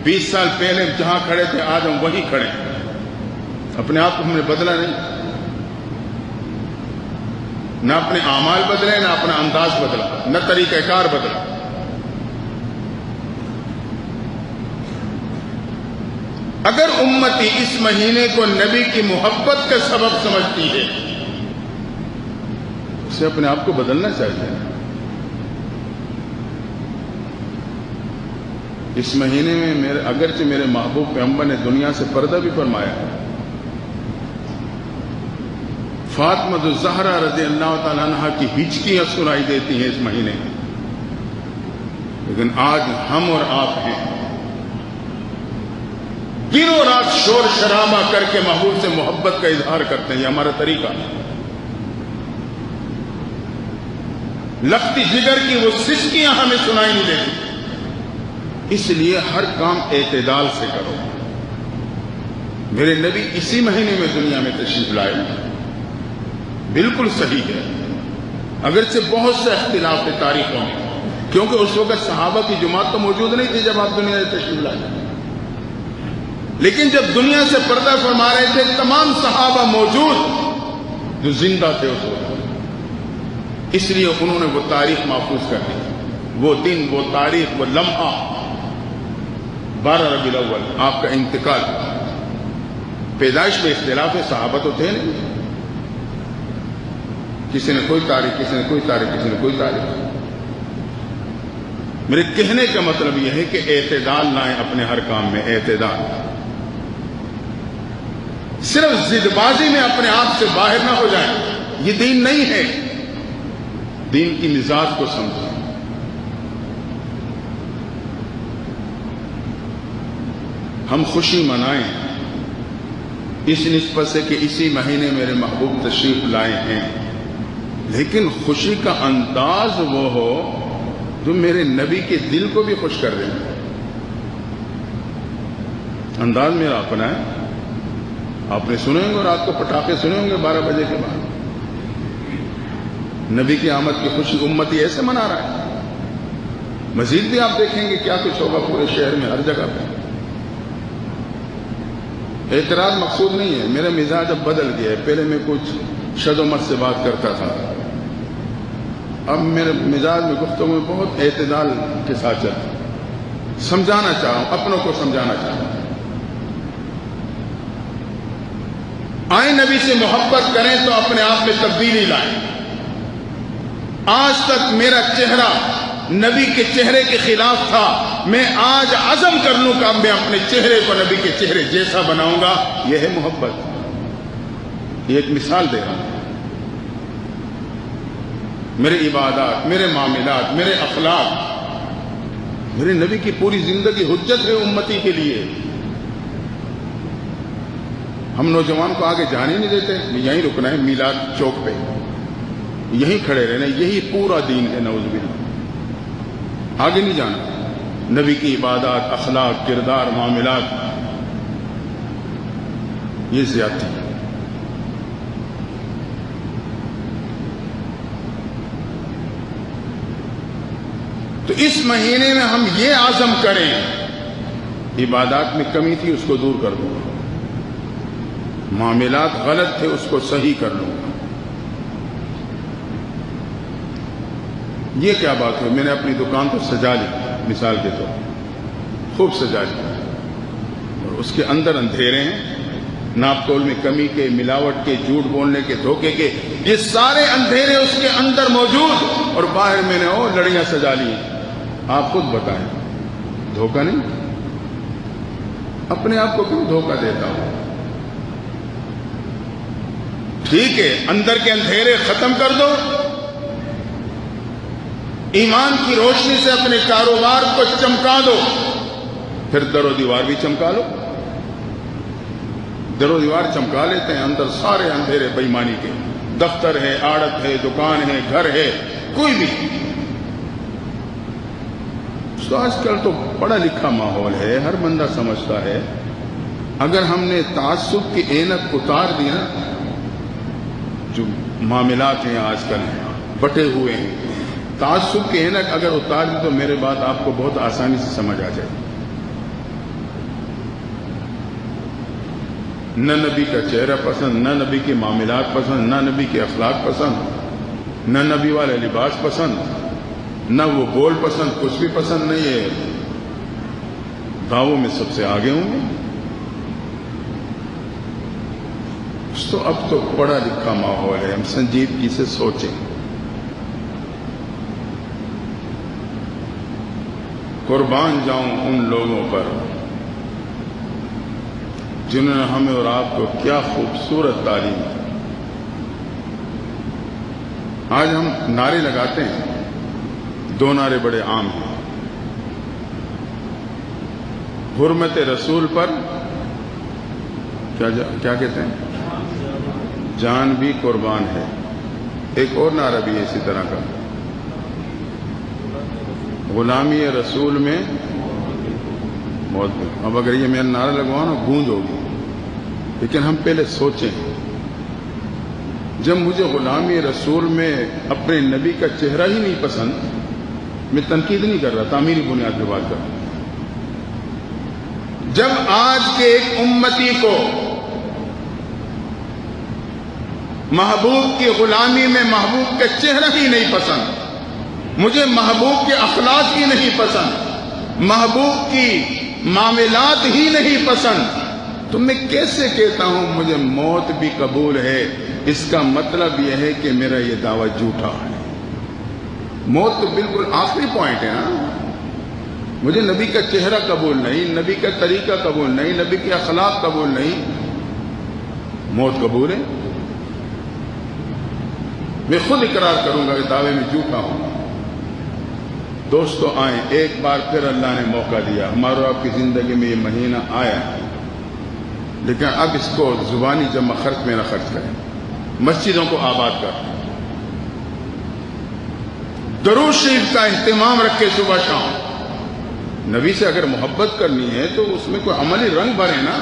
20 سال پہلے جہاں کھڑے تھے آج ہم وہیں کھڑے ہیں. اپنے آپ کو ہم نے بدلا نہیں، نہ اپنے اعمال بدلے، نہ اپنا انداز بدلا، نہ طریقہ کار بدلا. اگر امتی اس مہینے کو نبی کی محبت کا سبب سمجھتی ہے، اسے اپنے آپ کو بدلنا چاہیے. اس مہینے میں اگرچہ میرے محبوب پیغمبر نے دنیا سے پردہ بھی فرمایا ہے، فاطمہ الزہرا رضی اللہ تعالی عنہا کی ہچکیاں سنائی دیتی ہیں اس مہینے میں، لیکن آج ہم اور آپ ہیں دنوں رات شور شرابہ کر کے محبوب سے محبت کا اظہار کرتے ہیں. یہ ہمارا طریقہ ہے. لگتی جگر کی وہ سسکیاں ہمیں سنائی نہیں دیتی. اس لیے ہر کام اعتدال سے کرو. میرے نبی اسی مہینے میں دنیا میں تشریف لائے، بالکل صحیح ہے. اگرچہ بہت سے اختلاف ہے تاریخوں میں، کیونکہ اس وقت صحابہ کی جماعت تو موجود نہیں تھی جب آپ دنیا میں تشریف لائے. لیکن جب دنیا سے پردہ فرما رہے تھے تمام صحابہ موجود جو زندہ تھے اس وقت، اس لیے انہوں نے وہ تاریخ محفوظ کر دی. وہ دن، وہ تاریخ، وہ لمحہ 12 ربیع الاول آپ کا انتقال. پیدائش میں اختلاف ہے، صحابہ تو تھے نہیں، کسی نے کوئی تاریخ، کسی نے کوئی تاریخ، کسی نے کوئی تاریخ. میرے کہنے کا مطلب یہ ہے کہ اعتدال لائیں اپنے ہر کام میں. اعتدال، صرف ضد بازی میں اپنے آپ سے باہر نہ ہو جائیں. یہ دین نہیں ہے. دین کی مزاج کو سمجھیں. ہم خوشی منائیں اس نسبت سے کہ اسی مہینے میرے محبوب تشریف لائے ہیں، لیکن خوشی کا انداز وہ ہو جو میرے نبی کے دل کو بھی خوش کر دے. انداز میرا اپنا ہے. آپ نے سنے ہوں گے، رات کو پٹاخے سنے ہوں گے 12 بجے کے بعد. نبی کی آمد کی خوشی امتی ایسے منا رہا ہے. مزید بھی آپ دیکھیں گے کیا کچھ ہوگا پورے شہر میں، ہر جگہ پہ. اعتراض مقصود نہیں ہے. میرا مزاج اب بدل گیا ہے. پہلے میں کچھ شد و مت سے بات کرتا تھا، اب میرے مزاج میں گفتگو میں بہت اعتدال کے ساتھ چلتا ہوں. سمجھانا چاہوں، اپنوں کو سمجھانا چاہوں. آئیں نبی سے محبت کریں تو اپنے آپ میں تبدیلی لائیں. آج تک میرا چہرہ نبی کے چہرے کے خلاف تھا. میں آج عزم کر لوں کہ میں اپنے چہرے کو نبی کے چہرے جیسا بناؤں گا. یہ ہے محبت. یہ ایک مثال دے رہا ہوں. میرے عبادات، میرے معاملات، میرے اخلاق، میرے نبی کی پوری زندگی حجت ہے امتی کے لیے. ہم نوجوان کو آگے جانے نہیں دیتے. یہیں رکنا ہے میلاد چوک پہ، یہیں کھڑے رہنا. یہی پورا دین ہے. نعوذ باللہ، آگے نہیں جانا. نبی کی عبادات، اخلاق، کردار، معاملات، یہ زیادتی ہے. تو اس مہینے میں ہم یہ عزم کریں، عبادات میں کمی تھی اس کو دور کر دوں گا، معاملات غلط تھے اس کو صحیح کر لوں گا. یہ کیا بات ہے؟ میں نے اپنی دکان تو سجا لی، مثال کے طور خوب سجا لی، اور اس کے اندر اندھیرے ہیں، ناپ تول میں کمی کے، ملاوٹ کے، جھوٹ بولنے کے، دھوکے کے. یہ سارے اندھیرے اس کے اندر موجود، اور باہر میں نے اور لڑیاں سجا لی. آپ خود بتائیں، دھوکہ نہیں؟ اپنے آپ کو کیوں دھوکہ دیتا ہوں؟ ٹھیک ہے، اندر کے اندھیرے ختم کر دو، ایمان کی روشنی سے اپنے کاروبار کو چمکا دو، پھر در و دیوار بھی چمکا لو. در و دیوار چمکا لیتے ہیں، اندر سارے اندھیرے بے ایمانی کے. دفتر ہے، آڑت ہے، دکان ہے، گھر ہے، کوئی بھی. تو آج کل تو پڑھا لکھا ماحول ہے، ہر بندہ سمجھتا ہے. اگر ہم نے تعصب کی اینک اتار دی نا، جو معاملات ہیں آج کل بٹے ہوئے ہیں، تعصب کی اینک اگر اتار دی تو میرے بات آپ کو بہت آسانی سے سمجھ آ جائے. نہ نبی کا چہرہ پسند، نہ نبی کے معاملات پسند، نہ نبی کے اخلاق پسند، نہ نبی والے لباس پسند، نہ وہ بول پسند، کچھ بھی پسند نہیں ہے، دعووں میں سب سے آگے ہوں گے۔ تو اب تو پڑھا لکھا ماحول ہے، ہم سنجیدگی سے سوچیں۔ قربان جاؤں ان لوگوں پر جنہوں نے ہمیں اور آپ کو کیا خوبصورت تعلیم دی۔ آج ہم نعرے لگاتے ہیں، دو نعرے بڑے عام ہیں، حرمت رسول پر کیا کہتے ہیں؟ جان بھی قربان ہے۔ ایک اور نعرہ بھی ہے اسی طرح کا، غلامی رسول میں موت بھی۔ اب اگر یہ میں نعرہ لگواؤں نا گونج ہوگی، لیکن ہم پہلے سوچیں، جب مجھے غلامی رسول میں اپنے نبی کا چہرہ ہی نہیں پسند، میں تنقید نہیں کر رہا، تعمیری بنیاد پہ بات کر رہا ہوں، جب آج کے ایک امتی کو محبوب کی غلامی میں محبوب کا چہرہ ہی نہیں پسند، مجھے محبوب کے اخلاق ہی نہیں پسند، محبوب کی معاملات ہی نہیں پسند، تو میں کیسے کہتا ہوں مجھے موت بھی قبول ہے؟ اس کا مطلب یہ ہے کہ میرا یہ دعویٰ جھوٹا ہے۔ موت تو بالکل آخری پوائنٹ ہے نا۔ مجھے نبی کا چہرہ قبول نہیں، نبی کا طریقہ قبول نہیں، نبی کے اخلاق قبول نہیں، موت قبول ہے؟ میں خود اقرار کروں گا کہ دعوے میں جھوٹا ہوں۔ دوستو آئیں، ایک بار پھر اللہ نے موقع دیا، ہمارے اور آپ کی زندگی میں یہ مہینہ آیا، لیکن اب اس کو زبانی جمع خرچ میں نہ خرچ کریں، مسجدوں کو آباد کریں، درود شریف کا اہتمام رکھے صبح شام۔ نبی سے اگر محبت کرنی ہے تو اس میں کوئی عملی رنگ بھرے نا۔